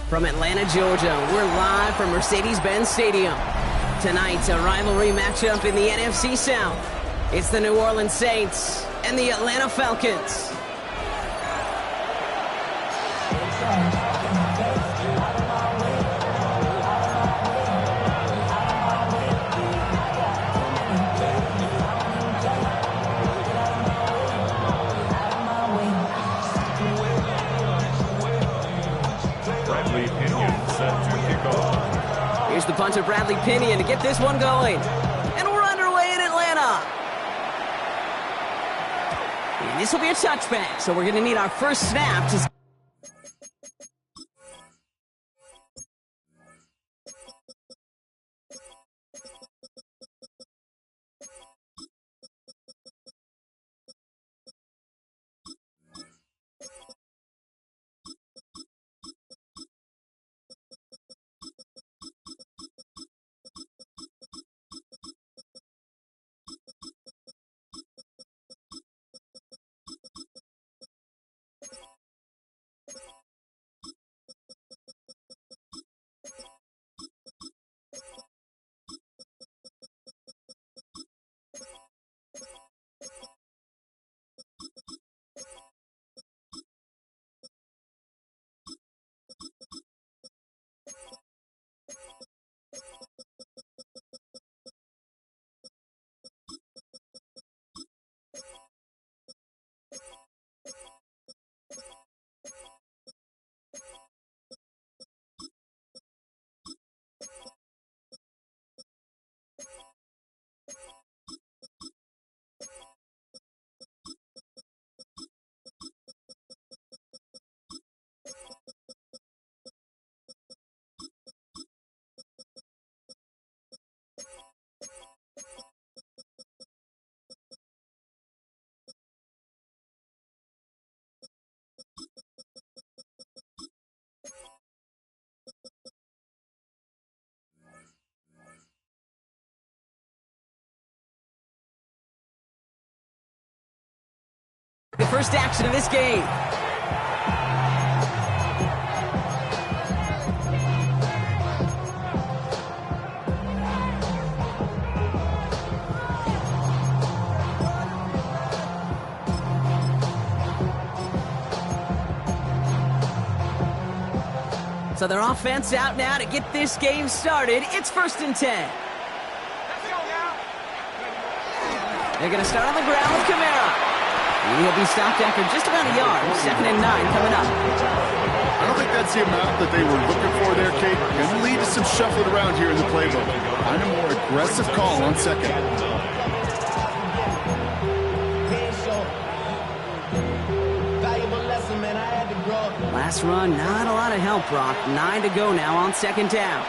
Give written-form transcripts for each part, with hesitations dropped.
From Atlanta, Georgia, we're live from Mercedes-Benz Stadium. Tonight's a rivalry matchup in the NFC South. It's the New Orleans Saints and the Atlanta Falcons. Here's the punter, Bradley Pinion, to get this one going. And we're underway in Atlanta. And this will be a touchback, so we're going to need our first snap to... The first action of this game. So their offense out now to get this game started. It's 1st and 10. They're going to start on the ground with Kamara. He'll be stopped after just about a yard. 2nd and 9 coming up. I don't think that's the amount that they were looking for there, Kate. Going to lead to some shuffling around here in the playbook. Find a more aggressive call on 2nd. Last run, not a lot of help, Brock. 9 to go now on 2nd down.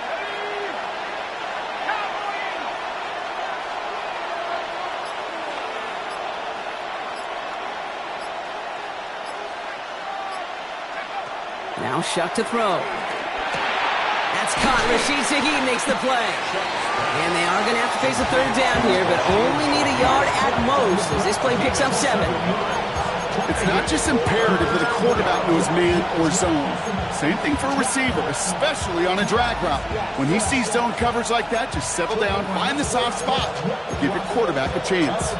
Now Shuck to throw. That's caught. Rashid Shaheed makes the play. And they are going to have to face a 3rd down here, but only need a yard at most as this play picks up 7. It's not just imperative that a quarterback knows man or zone. Same thing for a receiver, especially on a drag route. When he sees zone coverage like that, just settle down, find the soft spot, give your quarterback a chance.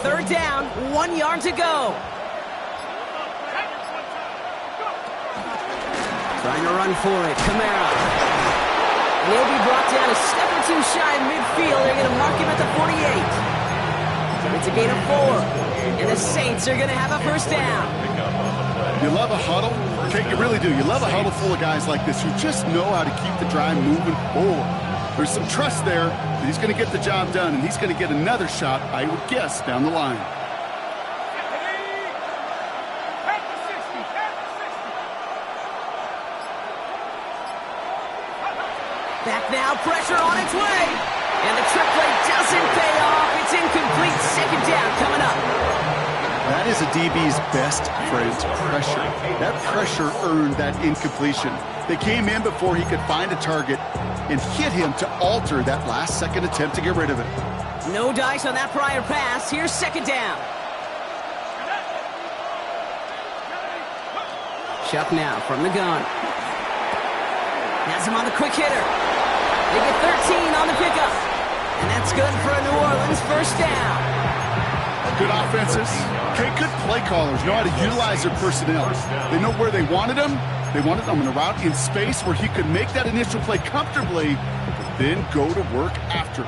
Third down, 1 yard to go. Trying to run for it, Kamara. And he'll be brought down a step or two shy of midfield. They're going to mark him at the 48. It's a gain of 4. And the Saints are going to have a 1st down. You love a huddle? Kate, you really do. You love a huddle full of guys like this who just know how to keep the drive moving forward. There's some trust there that he's going to get the job done, and he's going to get another shot, I would guess, down the line. Back now, pressure on its way. And the trick play doesn't pay off. It's incomplete. 2nd down coming DB's best friend, pressure. That pressure earned that incompletion. They came in before he could find a target and hit him to alter that last-second attempt to get rid of it. No dice on that prior pass. Here's second down. Chuck now from the gun. Has him on the quick hitter. They get 13 on the pickup. And that's good for a New Orleans first down. Good offenses. Okay, good play callers know how to utilize their personnel. They know where they wanted them. They wanted them in a route in space where he could make that initial play comfortably, but then go to work after.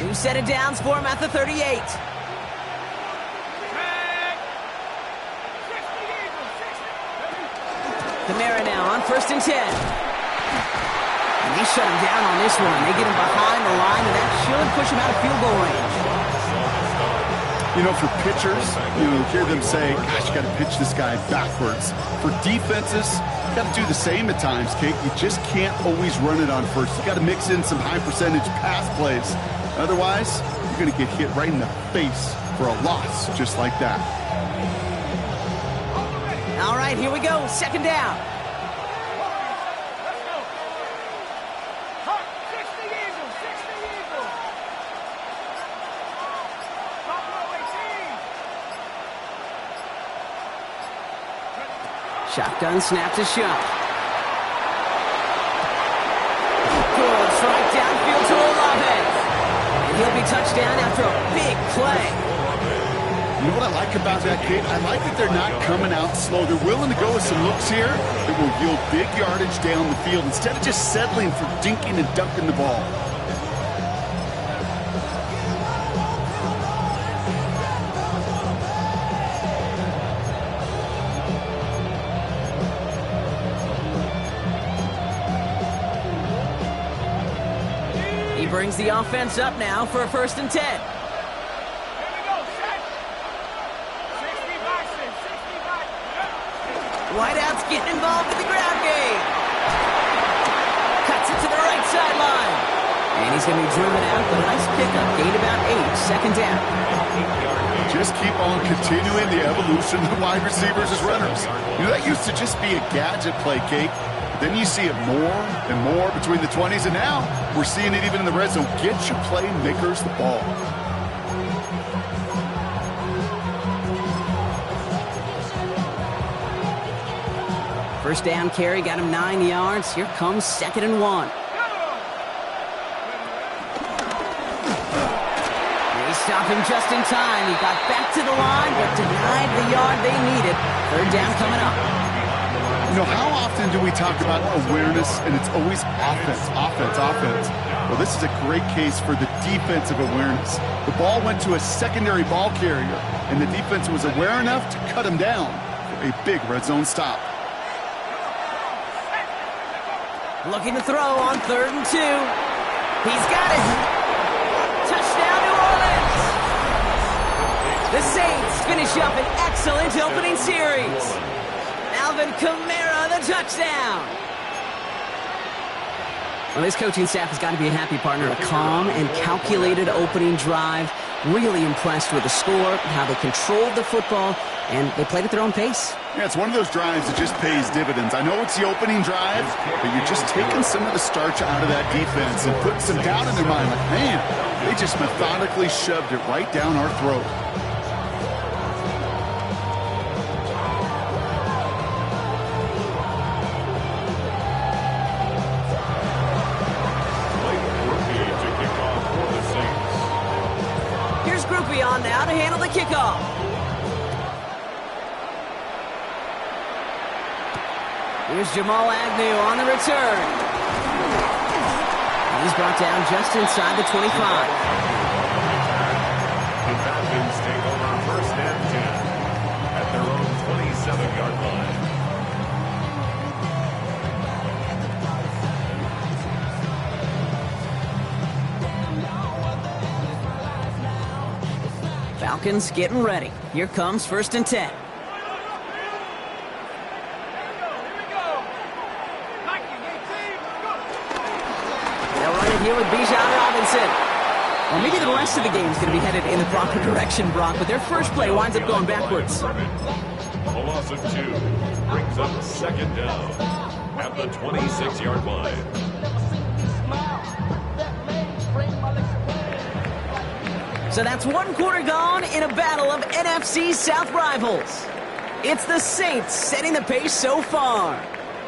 New set of downs for him at the 38. Kamara now on 1st and 10. And they shut him down on this one. They get him behind the line, and that should push him out of field goal range. You know, for pitchers, you hear them say, gosh, you got to pitch this guy backwards. For defenses, you got to do the same at times, Kate. You just can't always run it on first. You got to mix in some high-percentage pass plays. Otherwise, you're going to get hit right in the face for a loss just like that. All right, here we go. Second down. Shotgun snap to Shuck. Good strike downfield to Olave. And he'll be touchdown after a big play. You know what I like about that, Kate? I like that they're not coming out slow. They're willing to go with some looks here that will yield big yardage down the field instead of just settling for dinking and dunking the ball. He brings the offense up now for a 1st and 10. Whiteout's getting involved in the ground game. Cuts it to the right sideline. And he's going to be driven out, but a nice pickup. Gained about 8, second down. Just keep on continuing the evolution of the wide receivers as runners. You know, that used to just be a gadget play, Kate. Then you see it more and more between the 20s, and now we're seeing it even in the red zone. Get your playmakers the ball. First down carry got him 9 yards. Here comes 2nd and 1. They stopped him just in time. He got back to the line, but denied the yard they needed. 3rd down coming up. You know, how often do we talk about awareness, and it's always offense, offense, offense? Well, this is a great case for the defensive awareness. The ball went to a secondary ball carrier, and the defense was aware enough to cut him down for a big red zone stop. Looking to throw on 3rd and 2. He's got it. Touchdown, New Orleans. The Saints finish up an excellent opening series. Alvin Kamara, the touchdown. Well, this coaching staff has got to be a happy partner. A calm and calculated opening drive. Really impressed with the score, how they controlled the football, and they played at their own pace. Yeah, it's one of those drives that just pays dividends. I know it's the opening drive, but you're just taking some of the starch out of that defense and putting some doubt in their mind. Like, man, they just methodically shoved it right down our throat. Here's Groupie on now to handle the kickoff. Here's Jamal Agnew on the return. He's brought down just inside the 25. The Falcons take over 1st and 10 at their own 27-yard line. Falcons getting ready. Here comes 1st and 10. Here with Bijan Robinson. Or maybe the rest of the game is going to be headed in the proper direction, Brock, but their first play winds up going backwards. A loss of 2 brings up 2nd down at the 26-yard line. So that's 1 quarter gone in a battle of NFC South rivals. It's the Saints setting the pace so far.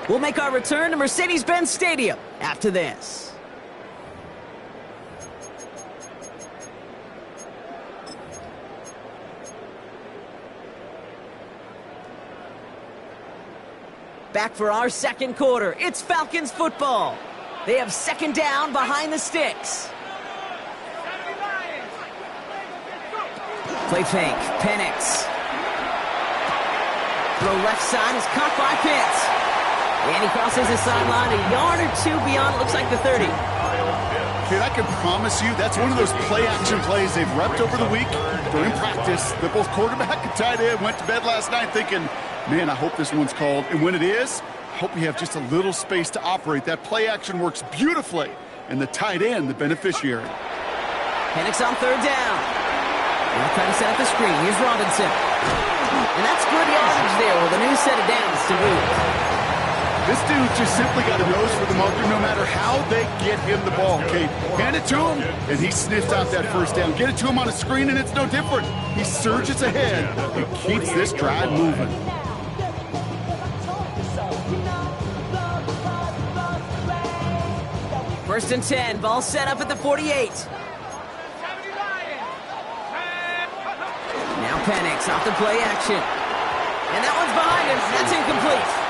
We'll make our return to Mercedes-Benz Stadium after this. Back for our 2nd quarter. It's Falcons football. They have 2nd down behind the sticks. Play fake. Penix. Throw left side is caught by Pitts. And he crosses the sideline a yard or 2 beyond, looks like the 30. Kid, I can promise you that's one of those play-action plays they've repped over the week during practice that both quarterback and tight end went to bed last night thinking, man, I hope this one's called. And when it is, I hope we have just a little space to operate. That play action works beautifully, and the tight end, the beneficiary. Penix on 3rd down. Now trying to set up the screen. Here's Robinson. And that's good yardage there with a new set of downs to boot. This dude just simply got a nose for the marker no matter how they get him the ball, Kate. Hand it to him, and he sniffs out that 1st down. Get it to him on a screen, and it's no different. He surges ahead and keeps this drive moving. First and 10, ball set up at the 48. Now Penix off the play action. And that one's behind him. That's incomplete.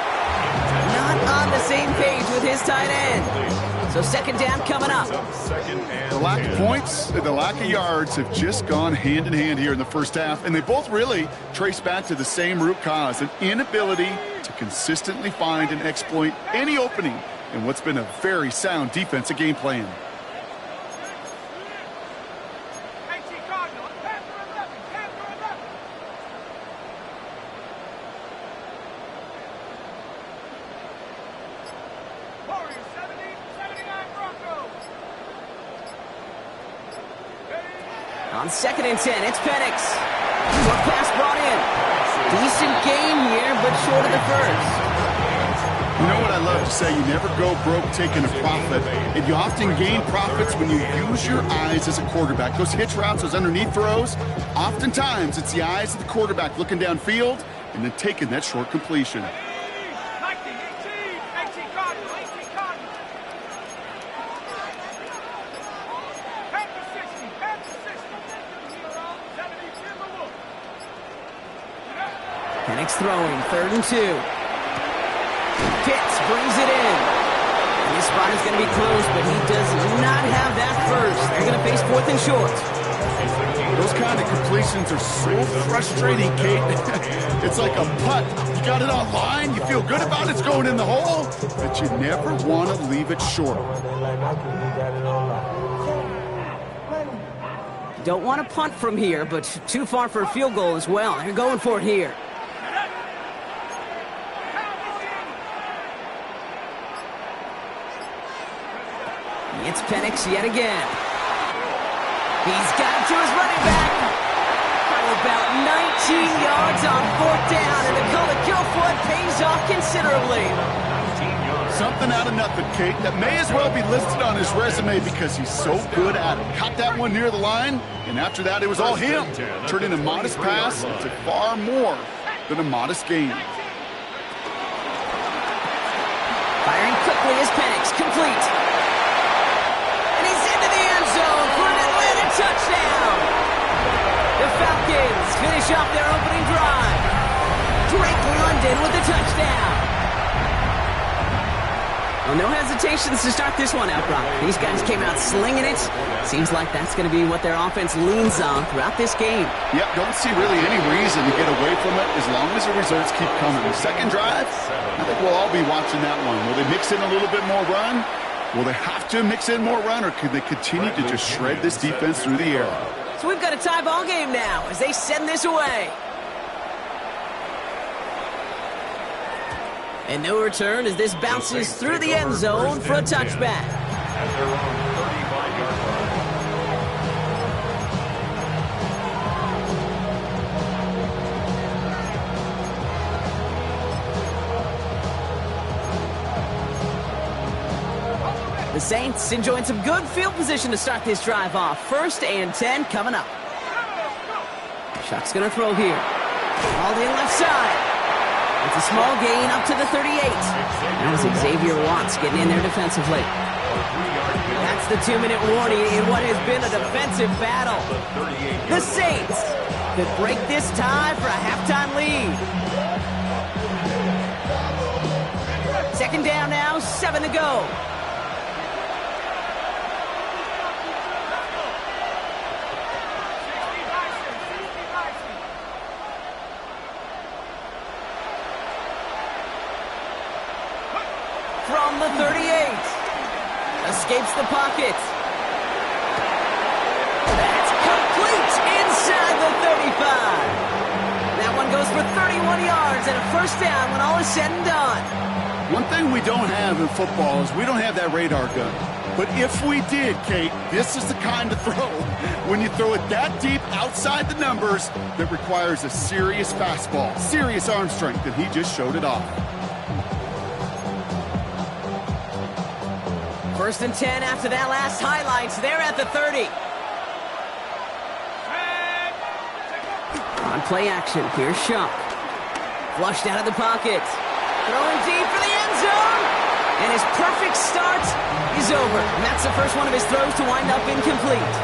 Not on the same page with his tight end. So 2nd down coming up. The lack of points and the lack of yards have just gone hand in hand here in the first half, and they both really trace back to the same root cause, an inability to consistently find and exploit any opening in what's been a very sound defensive game plan. On 2nd and 10, it's Penix. Short pass brought in. Decent gain here, but short of the 1st. You know what I love to say? You never go broke taking a profit. And you often gain profits when you use your eyes as a quarterback. Those hitch routes, those underneath throws, oftentimes it's the eyes of the quarterback looking downfield and then taking that short completion. Penix throwing, 3rd and 2. Pitts brings it in. And his spot is going to be close, but he does not have that first. They're going to face 4th and short. Those kind of completions are so frustrating, Kate. It's like a putt. You got it on line, you feel good about it, it's going in the hole, but you never want to leave it short. Don't want to punt from here, but too far for a field goal as well. They're going for it here. It's Penix yet again. He's got it to his running back. About 19 yards on 4th down, and the call to kill for it pays off considerably. Something out of nothing, Kate, that may as well be listed on his resume because he's so good at it. Caught that one near the line, and after that it was all him. Turning a modest pass into far more than a modest gain. Firing quickly is Penix, complete. And he's into the end zone for an Atlanta touchdown. The Falcons finish off their opening drive. Drake London with the touchdown. Well, no hesitations to start this one out, Brock. These guys came out slinging it. Seems like that's going to be what their offense leans on throughout this game. Yep, don't see really any reason to get away from it as long as the results keep coming. The second drive, I think we'll all be watching that one. Will they mix in a little bit more run? Will they have to mix in more run, or can they continue to just shred this defense through the air? So we've got a tie ball game now as they send this away. And no return as this bounces through the end zone for a touchback. The Saints enjoying some good field position to start this drive off. 1st and 10 coming up. Shock's going to throw here. Hauled in left side. It's a small gain up to the 38. That was Xavier Watts getting in there defensively. That's the 2-minute warning in what has been a defensive battle. The Saints could break this tie for a halftime lead. 2nd down now, 7 to go. From the 38. Escapes the pocket. That's complete inside the 35. That one goes for 31 yards and a 1st down when all is said and done. One thing we don't have in football is we don't have that radar gun. But if we did, Kate, this is the kind of throw, when you throw it that deep outside the numbers, that requires a serious fastball, serious arm strength, and he just showed it off. 1st and 10 after that last highlights. They're at the 30. On play action, here's Shock. Flushed out of the pocket. Throwing deep for the end zone. And his perfect start is over. And that's the first one of his throws to wind up incomplete.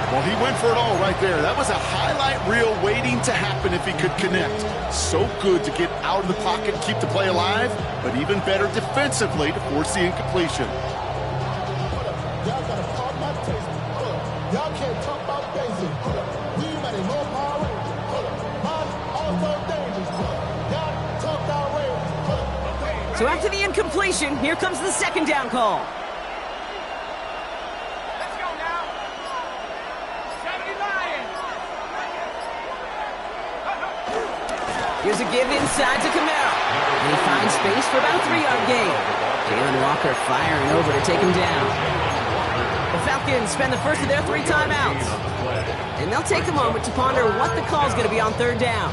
Well, he went for it all right there. That was a highlight reel waiting to happen if he could connect. So good to get out of the pocket, keep the play alive, but even better defensively to force the incompletion. Y'all can't talk about basic. We mighty low power rate. Also dangerous. Y'all talk our way. So after the incompletion, here comes the 2nd down call. Let's go now. 79. Here's a give inside to Camaro. And he finds space for about a 3-yard gain. Jalen Walker firing over to take him down. The Falcons spend the first of their 3 timeouts. And they'll take a moment to ponder what the call's going to be on 3rd down.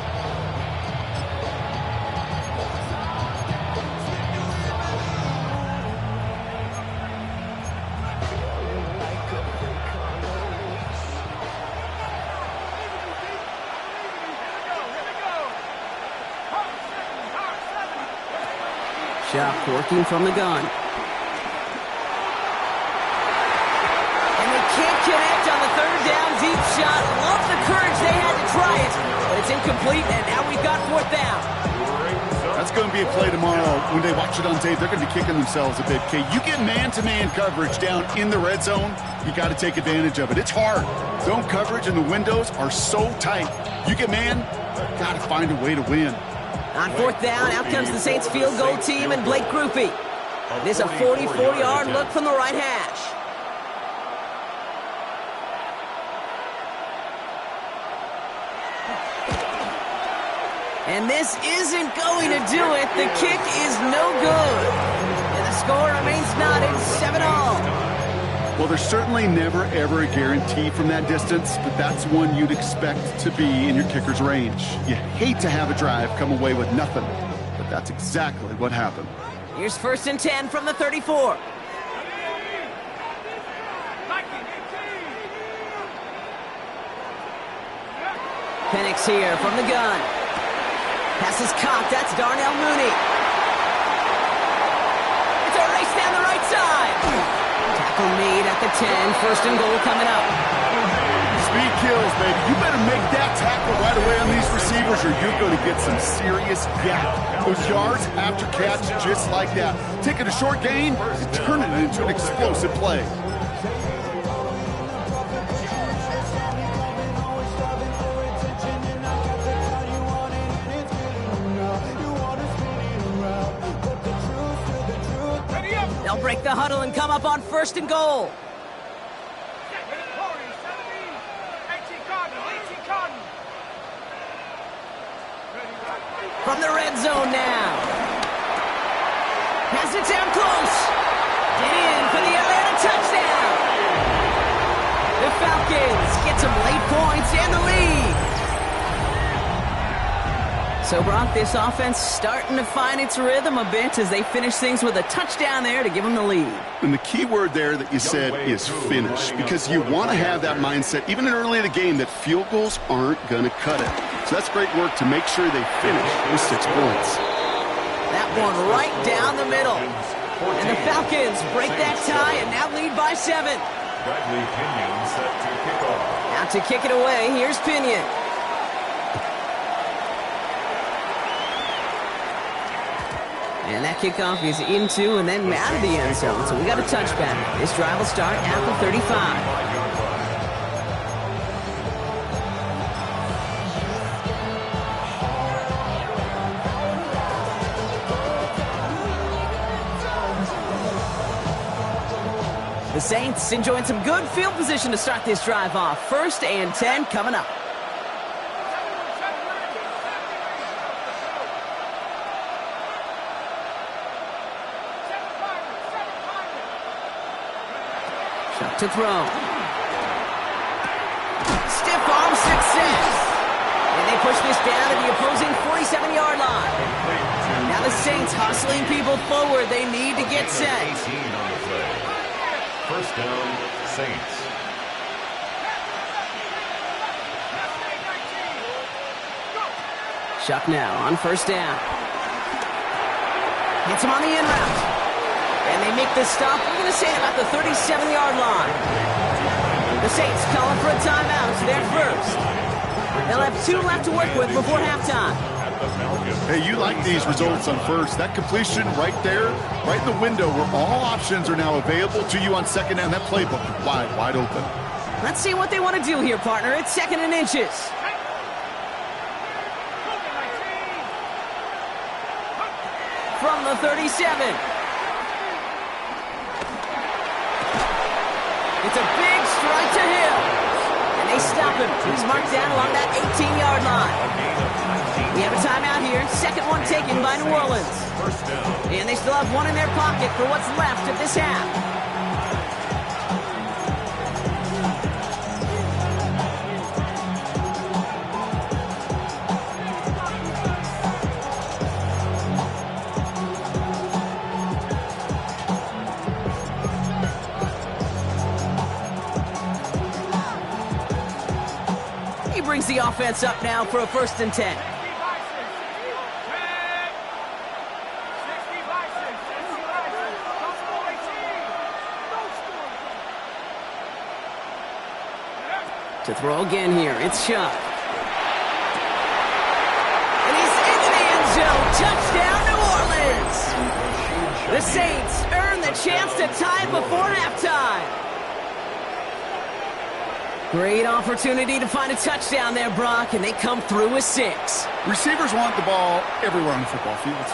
Shock working from the gun. And they can't connect on the 3rd down deep shot. Love the courage they had to try it, but it's incomplete, and now we've got 4th down. That's going to be a play tomorrow. When they watch it on tape, they're going to be kicking themselves a bit. Kate, you get man-to-man coverage down in the red zone, you got to take advantage of it. It's hard. Zone coverage and the windows are so tight. You get man, got to find a way to win. On 4th down, out comes the Saints field goal team and Blake Grupe. It is a 44-yard look from the right hash. And this isn't going to do it. The kick is no good. And the score remains knotted 7-all. Well, there's certainly never, ever a guarantee from that distance, but that's one you'd expect to be in your kicker's range. You hate to have a drive come away with nothing, but that's exactly what happened. Here's 1st and 10 from the 34. Penix here from the gun. Pass is caught. That's Darnell Mooney. It's a race down the right side. Tackle made at the 10. 1st and goal coming up. Speed kills, baby. You better make that tackle right away on these receivers or you're going to get some serious gap. Those yards after catch just like that. Taking a short gain and turning it into an explosive play. They'll break the huddle and come up on 1st and goal. From the red zone now. Pass it down close. Get in for the Atlanta touchdown. The Falcons get some late points and the lead. So So, Brock, this offense starting to find its rhythm a bit as they finish things with a touchdown there to give them the lead. And the key word there that you said is finish, because you want to have that mindset, even early in the game, that field goals aren't going to cut it. So that's great work to make sure they finish with 6 points. That one right down the middle. And the Falcons break that tie and now lead by 7. Bradley Pinion set to kick off. Out to kick it away, here's Pinion. And that kickoff is into and then out of the end zone. So we got a touchback. This drive will start at the 35. The Saints enjoying some good field position to start this drive off. 1st and 10 coming up. Shot to throw. Stiff arm success. And they push this down to the opposing 47-yard line. Now the Saints hustling people forward. They need to get set. 18 on the play. 1st down, Saints. Shuck now on 1st down. Hits him on the in route. And they make the stop, we're going to say about the 37-yard line. The Saints calling for a timeout. They're first. They'll have 2 left to work with before halftime. Hey, you like these results on 1st. That completion right there, right in the window where all options are now available to you on 2nd down. That playbook wide open. Let's see what they want to do here, partner. It's 2nd and inches. From the 37. It's a big strike to Hill. And they stop him. He's marked down along that 18-yard line. We have a timeout here. 2nd one taken by New Orleans. And they still have 1 in their pocket for what's left of this half. He brings the offense up now for a 1st and 10. To throw again here, it's Shuck. And he's into the end zone. Touchdown, New Orleans! The Saints earn the chance to tie it before halftime. Great opportunity to find a touchdown there, Brock, and they come through with 6. Receivers want the ball everywhere on the football field.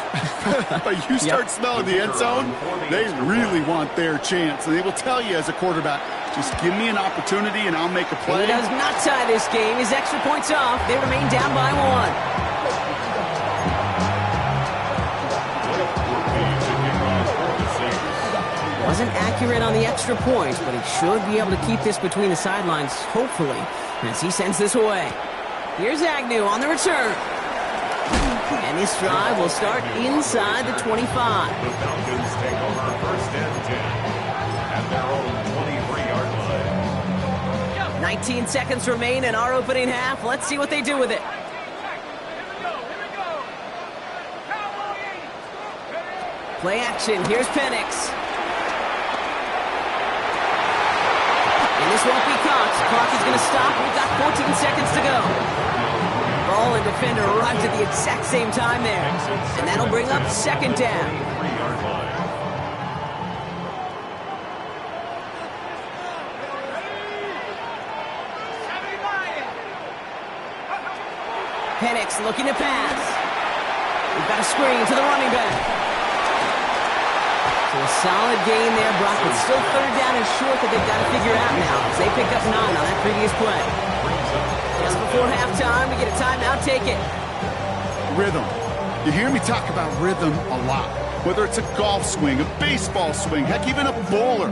But you start smelling the end zone, they really want their chance. And they will tell you as a quarterback, just give me an opportunity and I'll make a play. He does not tie this game. His extra points off. They remain down by 1. Wasn't accurate on the extra point, but he should be able to keep this between the sidelines, hopefully, as he sends this away. Here's Agnew on the return. And this drive will start inside the 25. The Falcons take over 1st and 10 at their own 23-yard line. 19 seconds remain in our opening half. Let's see what they do with it. Play action. Here's Penix. And this won't be caught. Clock is going to stop. We've got 14 seconds to go. Ball and defender arrived at the exact same time there. And that'll bring up 2nd down. Penix looking to pass. We've got a screen to the running back. So a solid gain there, Brock, but still 3rd down and short that they've got to figure out now as they pick up 9 on that previous play. Just before halftime, we get a timeout. Take it. Rhythm. You hear me talk about rhythm a lot. Whether it's a golf swing, a baseball swing, heck, even a bowler.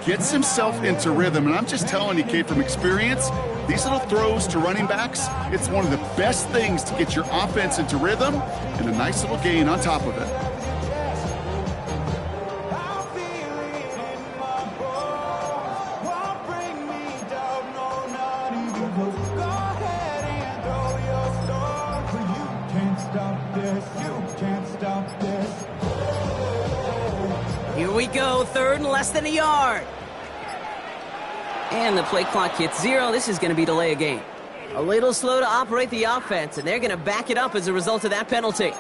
gets himself into rhythm. And I'm just telling you, kid, from experience, these little throws to running backs, it's one of the best things to get your offense into rhythm and a nice little gain on top of it. Here we go, third and less than a yard. And the play clock hits 0. This is going to be delay a game. A little slow to operate the offense, and they're going to back it up as a result of that penalty.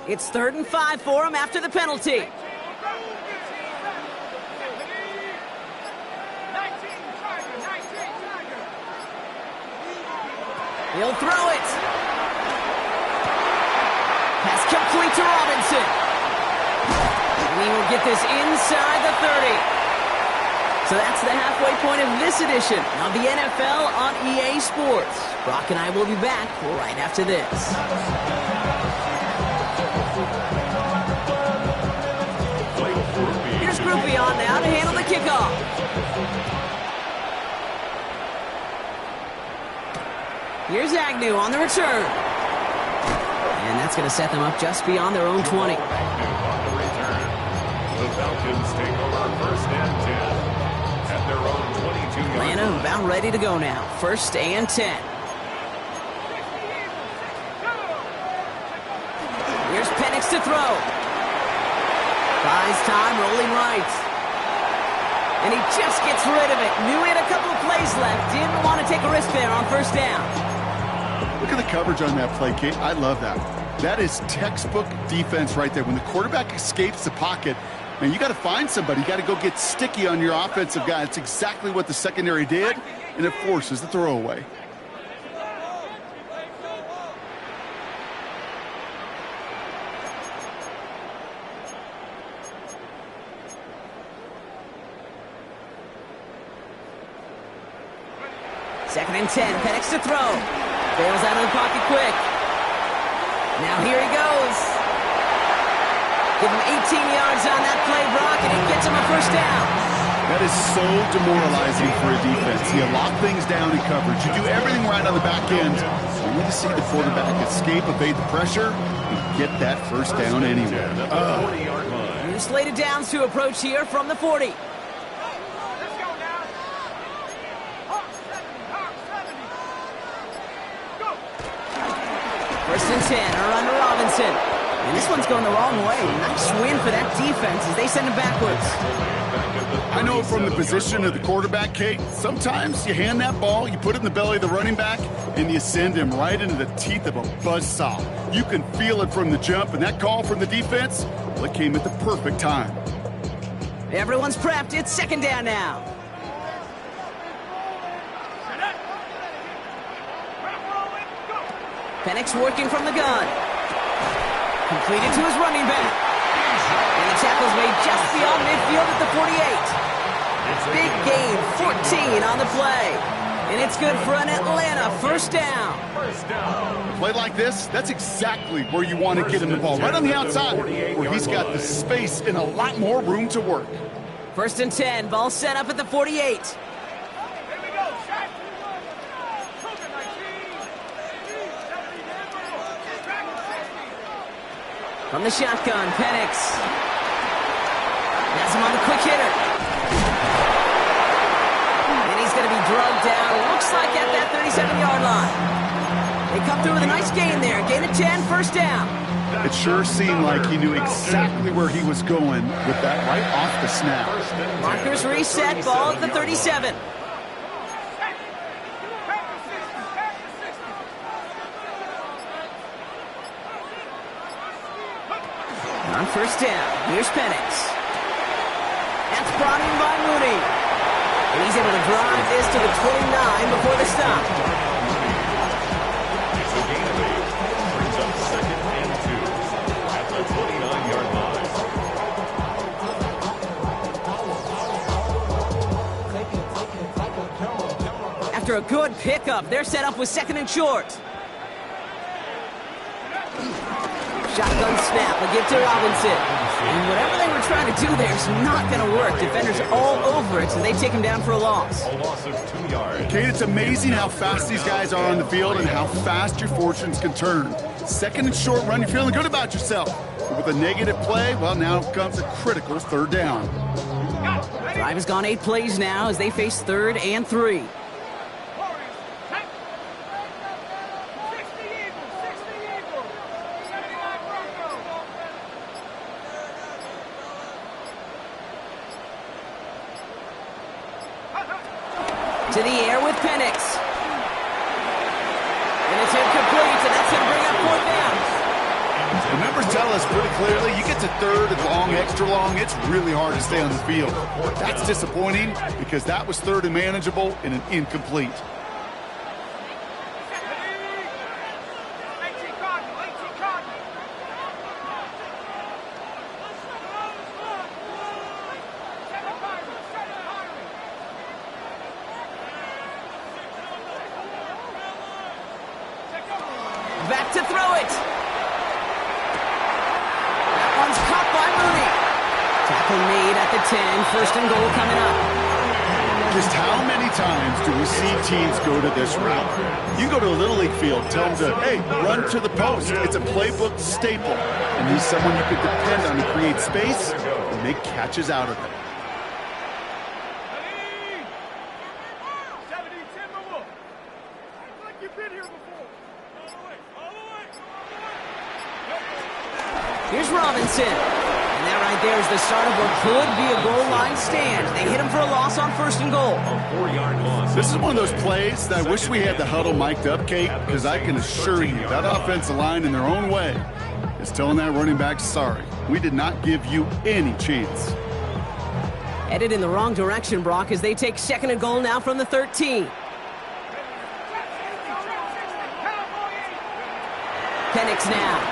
It's 3rd and 5 for him after the penalty. He'll throw it. Pass complete to Robinson. And he will get this inside the 30. So that's the halfway point of this edition of the NFL on EA Sports. Brock and I will be back right after this. Here's Groupie on now to handle the kickoff. Here's Agnew on the return. And that's going to set them up just beyond their own 20. The Falcons take over 1st and 10 at their own 22-yard line. Atlanta about ready to go now. 1st and 10. Here's Penix to throw. Buys time, rolling right. And he just gets rid of it. Knew he had a couple of plays left. Didn't want to take a risk there on 1st down. Look at the coverage on that play, Kate. I love that. That is textbook defense right there. When the quarterback escapes the pocket, and you got to find somebody. You got to go get sticky on your offensive guy. That's exactly what the secondary did, and it forces the throwaway. Second and 10, Penix to throw. Bails out of the pocket quick. Now here he goes. Give him 18 yards on that play, Brock, and it gets him a 1st down. That is so demoralizing for a defense. You lock things down in coverage. You do everything right on the back end. You need to see the quarterback escape, evade the pressure, and get that 1st down anyway. New slated downs to approach here from the 40. First and 10, or under Robinson. And this one's going the wrong way. Nice win for that defense as they send him backwards. I know from the position of the quarterback, Kate, sometimes you hand that ball, you put it in the belly of the running back, and you send him right into the teeth of a buzzsaw. You can feel it from the jump, and that call from the defense, well, it came at the perfect time. Everyone's prepped. It's 2nd down now. Penix working from the gun. Completed to his running back. And the tackle's made just beyond midfield at the 48. Big gain, 14 on the play. And it's good for an Atlanta 1st down. A play like this, that's exactly where you want to get him the ball. Right on the outside, where he's got the space and a lot more room to work. 1st and 10, ball set up at the 48. From the shotgun, Penix. Has him on the quick hitter. And he's going to be drugged down, looks like at that 37-yard line. They come through with a nice gain there. Gain of 10, 1st down. It sure seemed like he knew exactly where he was going with that right off the snap. Markers reset, ball at the 37. On 1st down, here's Penix. That's brought in by Mooney. And he's able to drive this to the 29 before the stop. It's a gain of 8. after a good pickup. They're set up with 2nd and short. Shotgun snap. A give to Robinson. And whatever they were trying to do there is not going to work. Defenders all over it, so they take him down for a loss. A loss of 2 yards. Kate, it's amazing how fast these guys are on the field and how fast your fortunes can turn. 2nd and short run, you're feeling good about yourself. But with a negative play, well, now comes a critical 3rd down. Drive has gone 8 plays now as they face 3rd and 3. To the air with Penix. And it's incomplete, and that's going to bring up 4th down. The numbers tell us pretty clearly, you get to 3rd and long, extra long, it's really hard to stay on the field. That's disappointing because that was 3rd and manageable and an incomplete. Back to throw it. That one's caught by Mooney. Tackle made at the 10. 1st and goal coming up. Just how many times do we see teams go to this route? You go to a Little League field, tell them to, hey, run to the post. It's a playbook staple. And he's someone you can depend on to create space and make catches out of it. Here's Robinson. And that right there is the start of what could be a goal line stand. They hit him for a loss on 1st and goal. A 4-yard loss. This is one of those plays that I wish we had the huddle mic'd up, Kate, because I can assure you that offensive line in their own way is telling that running back, sorry, we did not give you any chance. Headed in the wrong direction, Brock, as they take 2nd and goal now from the 13. Penix now.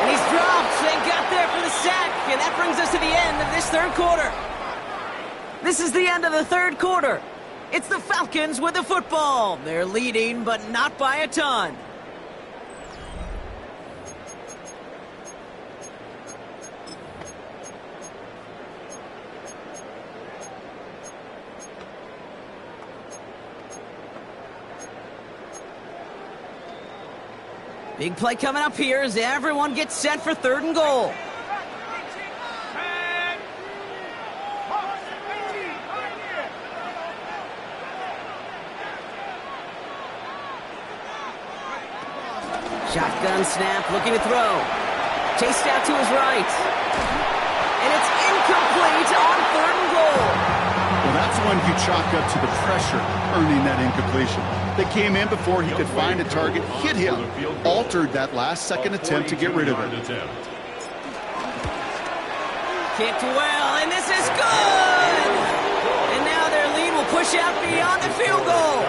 And he's dropped. They got there for the sack. And that brings us to the end of this 3rd quarter. This is the end of the 3rd quarter. It's the Falcons with the football. They're leading, but not by a ton. Big play coming up here as everyone gets set for 3rd and goal. Shotgun snap, looking to throw. Chased out to his right. And it's incomplete on 3rd and goal. Well, that's when you chalk up to the pressure earning that incompletion. They came in before he could find a target, hit him, altered that last-second attempt to get rid of it. Kicked well, and this is good! And now their lead will push out beyond the field goal.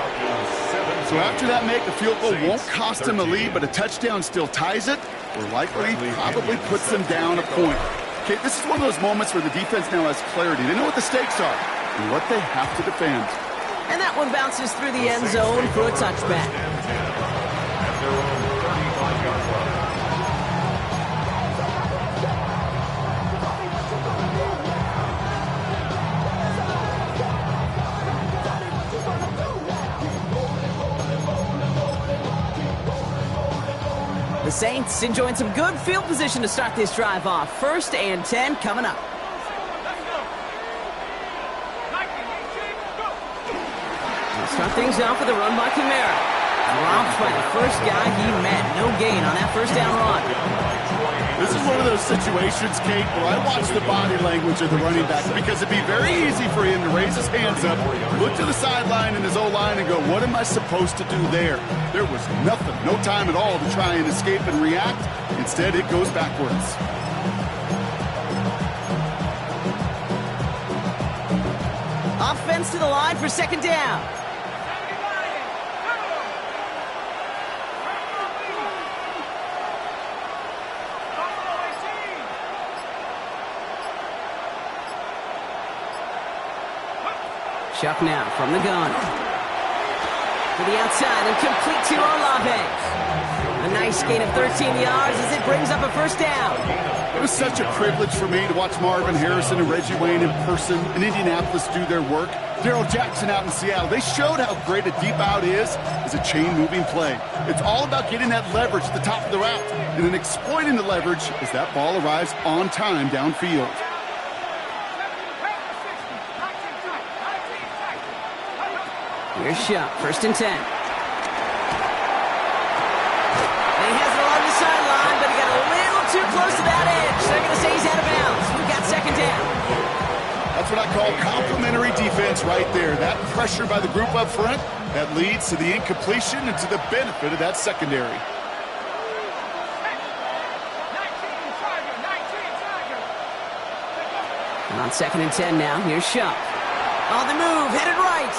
So after that make, the field goal won't cost them a lead, but a touchdown still ties it, or likely probably puts them down a point. Okay, this is one of those moments where the defense now has clarity. They know what the stakes are and what they have to defend. And that one bounces through the end zone for a touchback. At their own 35-yard line. The Saints enjoying some good field position to start this drive off. 1st and 10 coming up. Start things off with a run by Kamara. Dropped by the first guy he met. No gain on that 1st down run. This is one of those situations, Kate, where I watch the body language of the running back because it'd be very easy for him to raise his hands up, look to the sideline in his O-line and go, what am I supposed to do there? There was nothing, no time at all to try and escape and react. Instead, it goes backwards. Offense to the line for 2nd down. Chuck now from the gun. To the outside and complete to Olave. A nice gain of 13 yards as it brings up a first down. It was such a privilege for me to watch Marvin Harrison and Reggie Wayne in person in Indianapolis do their work. Darrell Jackson out in Seattle. They showed how great a deep out is as a chain-moving play. It's all about getting that leverage at the top of the route and then exploiting the leverage as that ball arrives on time downfield. Here's Shuck, 1st and 10. And he has it along the sideline, but he got a little too close to that edge. They're going to say he's out of bounds. We've got 2nd down. That's what I call complimentary defense right there. That pressure by the group up front, that leads to the incompletion and to the benefit of that secondary. And on 2nd and 10 now, here's Shuck. On the move, headed right.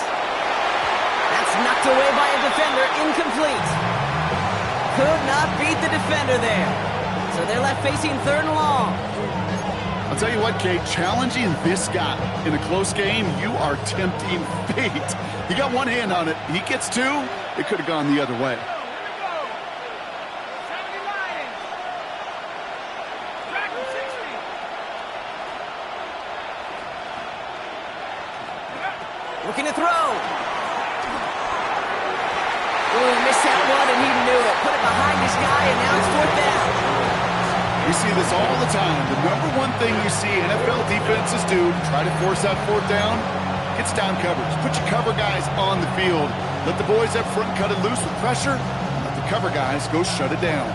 That's knocked away by a defender, incomplete. Could not beat the defender there. So they're left facing 3rd and long. I'll tell you what, Kate, challenging this guy in a close game, you are tempting fate. He got one hand on it. He gets 2. It could have gone the other way. Looking to throw. Ooh, missed that one, and he knew it. Put it behind his guy, and now it's 4th down. We see this all the time. The number one thing you see NFL defenses do to try to force that 4th down, it's down coverage. Put your cover guys on the field. Let the boys up front cut it loose with pressure. Let the cover guys go shut it down.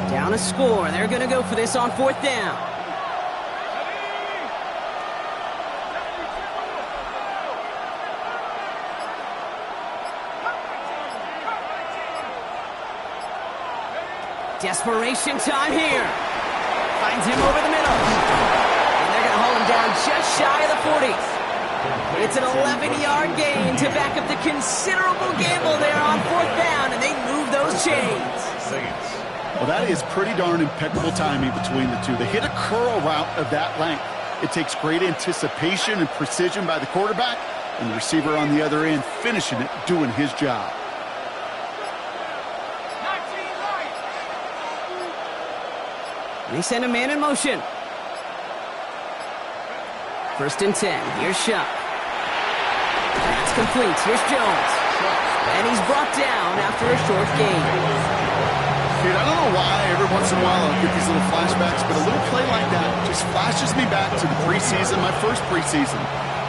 Down a score. They're going to go for this on 4th down. Desperation time here. Finds him over the middle. And they're going to hold him down just shy of the 40. It's an 11-yard gain to back up the considerable gamble there on 4th down, and they move those chains. Well, that is pretty darn impeccable timing between the two. They hit a curl route of that length. It takes great anticipation and precision by the quarterback, and the receiver on the other end finishing it, doing his job. They send a man in motion. 1st and 10. Here's Shuck. That's complete. Here's Jones. And he's brought down after a short gain. Dude, I don't know why every once in a while I'll get these little flashbacks, but a little play like that just flashes me back to the preseason, my first preseason.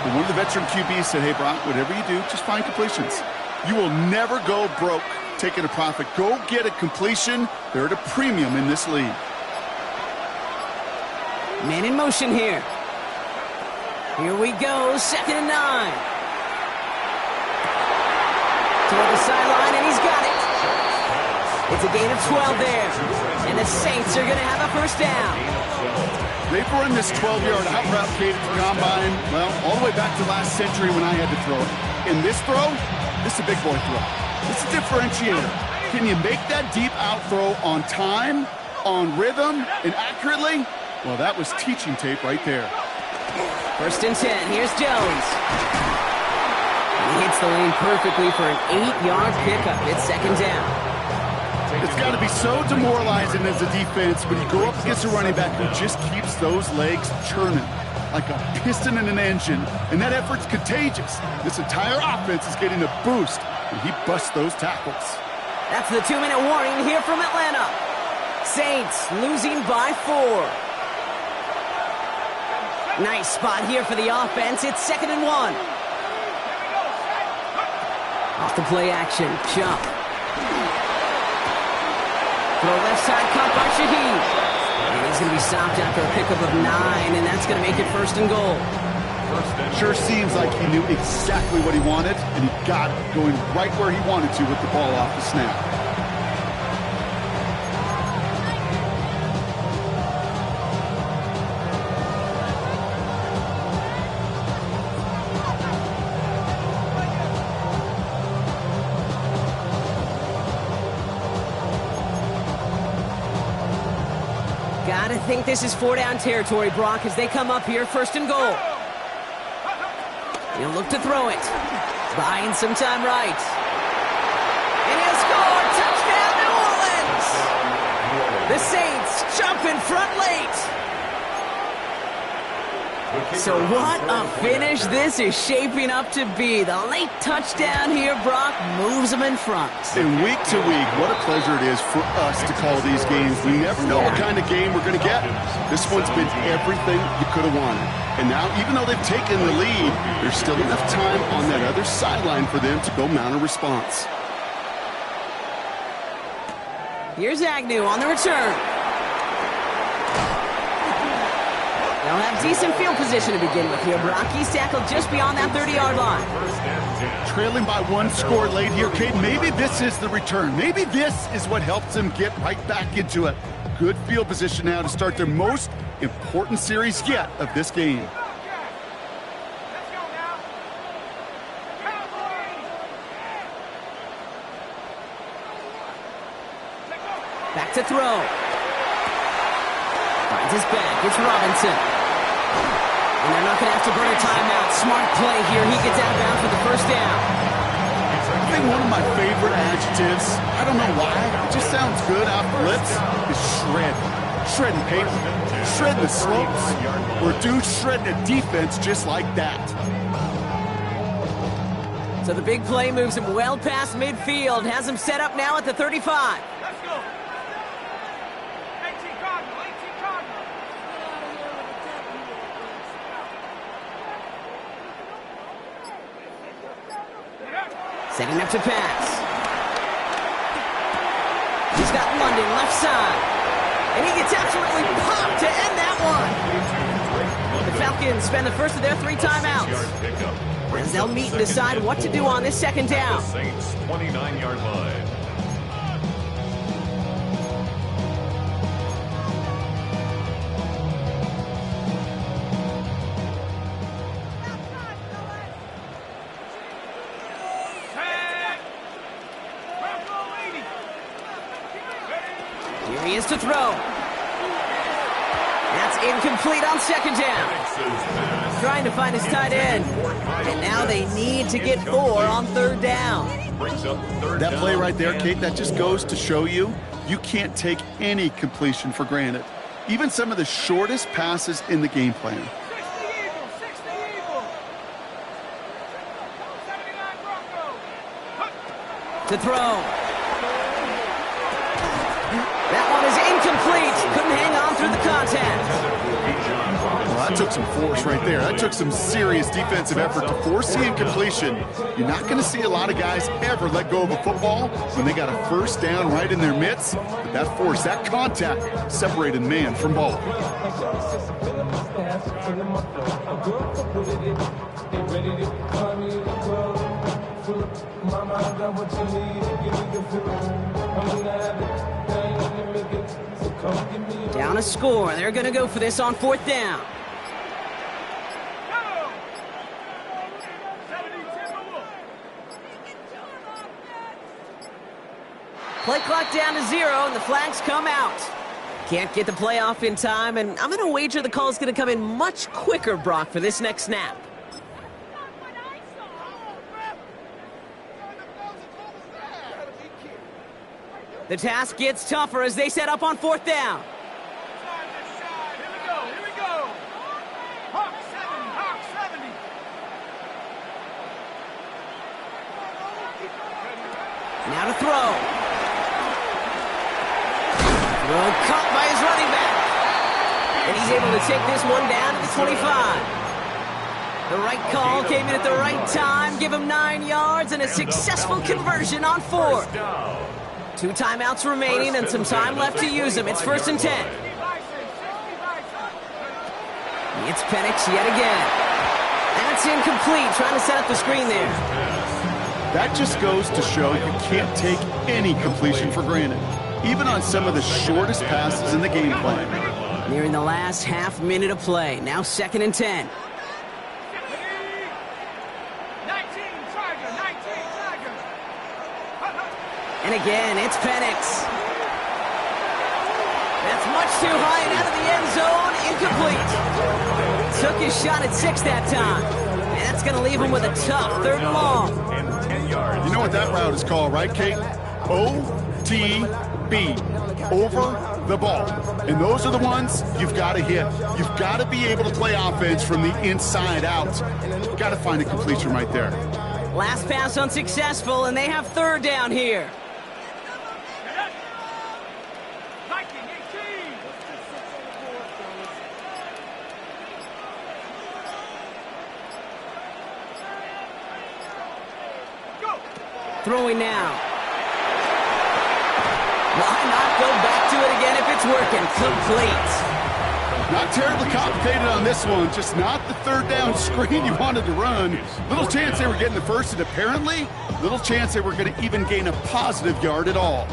And one of the veteran QBs said, hey, Brock, whatever you do, just find completions. You will never go broke taking a profit. Go get a completion. They're at a premium in this league. Man in motion here. Here we go, 2nd and 9. Toward the sideline, and he's got it. It's a gain of 12 there. And the Saints are going to have a 1st down. They've run this 12-yard out route, Kate, at the combine, well, all the way back to last century when I had to throw it. In this throw, this is a big boy throw. It's a differentiator. Can you make that deep out throw on time, on rhythm, and accurately? Well, that was teaching tape right there. 1st and 10. Here's Jones. He hits the lane perfectly for an 8-yard pickup. It's 2nd down. It's got to be so demoralizing as a defense when you go up against a running back who just keeps those legs churning like a piston in an engine, and that effort's contagious. This entire offense is getting a boost, and he busts those tackles. That's the 2-minute warning here from Atlanta. Saints losing by 4. Nice spot here for the offense. It's 2nd and 1. Off the play action. Jump. Throw left side cut by Shaheed. And he's going to be stopped after a pickup of 9, and that's going to make it 1st and goal. Sure seems like he knew exactly what he wanted, and he got it, going right where he wanted to with the ball off the snap. Gotta think this is 4-down territory, Brock, as they come up here, 1st and goal. He'll look to throw it. Buying some time right. And he'll score! Touchdown, New Orleans! The Saints jump in front late. So what a finish this is shaping up to be. The late touchdown here, Brock, moves them in front. And week to week, what a pleasure it is for us to call these games. We never know what kind of game we're going to get. This one's been everything you could have wanted. And now, even though they've taken the lead, there's still enough time on that other sideline for them to go mount a response. Here's Agnew on the return. They'll have decent field position to begin with here. Brock, he's tackled just beyond that 30-yard line. Trailing by 1 score late here, Kate. Maybe this is the return. Maybe this is what helps them get right back into it. Good field position now to start their most important series yet of this game. Back to throw. Finds his back. It's Robinson. And they're not going to have to burn a timeout. Smart play here. He gets out of bounds for the 1st down. I think one of my favorite adjectives, I don't know why, it just sounds good off the lips, is shred. Shredding paper, shredding the slopes, or dude shredding a defense just like that. So the big play moves him well past midfield. Has him set up now at the 35. Let's go. 18 Cardinal, 18 Cardinal. Setting up to pass. He's got London left side. And he gets absolutely popped to end that one. The Falcons spend the first of their 3 timeouts, as they'll meet and decide what to do on this 2nd down. Saints 29-yard line. Here he is to throw. That's incomplete on 2nd down. Trying to find his tight end. And now they need to get 4 on 3rd down. That play right there, Kate, that just goes to show you, you can't take any completion for granted. Even some of the shortest passes in the game plan. 60 Eagles, 60 Eagles. 79 Broncos. To throw. That one is incomplete. Couldn't hang on through the contact. Well, that took some force right there. That took some serious defensive effort to force the incompletion. You're not going to see a lot of guys ever let go of a football when they got a 1st down right in their midst. But that force, that contact, separated man from ball. Down a score. They're going to go for this on 4th down. Play clock down to 0, and the flags come out. Can't get the play off in time, and I'm going to wager the call is going to come in much quicker, Brock, for this next snap. The task gets tougher as they set up on 4th down. Here we go. Hawk 70. Now to throw. Throw caught by his running back. And he's able to take this one down to the 25. The right call came in at the right time. Give him 9 yards and a successful conversion on 4. 2 timeouts remaining and some time left to use them. It's 1st and 10. It's Penix yet again. That's incomplete. Trying to set up the screen there. That just goes to show you can't take any completion for granted, even on some of the shortest passes in the game plan. Nearing the last half minute of play. Now 2nd and 10. 19 Tiger. And again, it's Penix. That's much too high and out of the end zone. Incomplete. Took his shot at 6 that time. And that's going to leave him with a tough 3rd and long. And 10 yards. You know what that route is called, right, Kate? OTB. Over the ball. And those are the ones you've got to hit. You've got to be able to play offense from the inside out. Got to find a completion right there. Last pass unsuccessful, and they have 3rd down here. Viking 18. Go. Throwing now. Why not go back to it again if it's working? Complete. Not terribly complicated on this one, just not the 3rd down screen you wanted to run. Little chance they were getting the first, and apparently, little chance they were going to even gain a positive yard at all.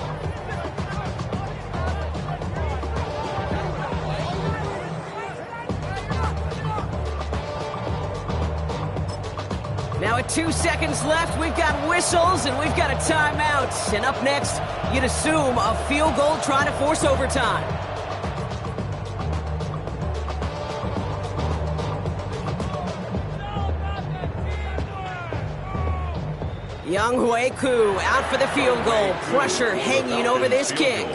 Now at 2 seconds left, we've got whistles and we've got a timeout. And up next, you'd assume a field goal trying to force overtime. Young Hueku out for the field goal. Pressure hanging over this kick.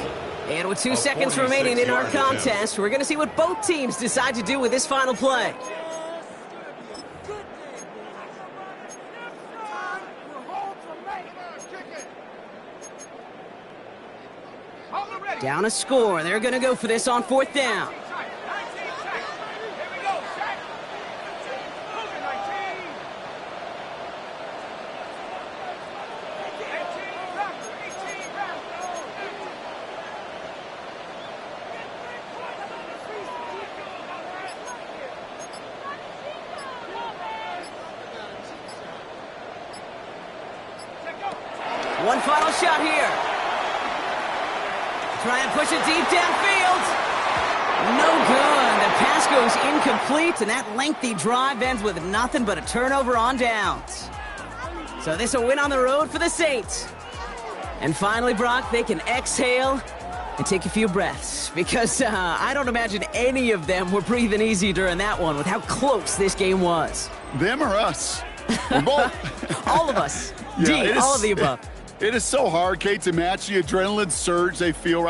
And with 2 seconds remaining in our contest, we're going to see what both teams decide to do with this final play. Down a score. They're going to go for this on 4th down. 19 sack. Here we go. Sack. Moving 19. 18 back. 18 back. One final shot here. Try and push it deep downfield. No good. The pass goes incomplete, and that lengthy drive ends with nothing but a turnover on downs. So this a win on the road for the Saints. And finally, Brock, they can exhale and take a few breaths, because I don't imagine any of them were breathing easy during that one with how close this game was. Them or us? We're both. All of us. Yeah, D, all of the above. It is so hard, Kate, to match the adrenaline surge they feel right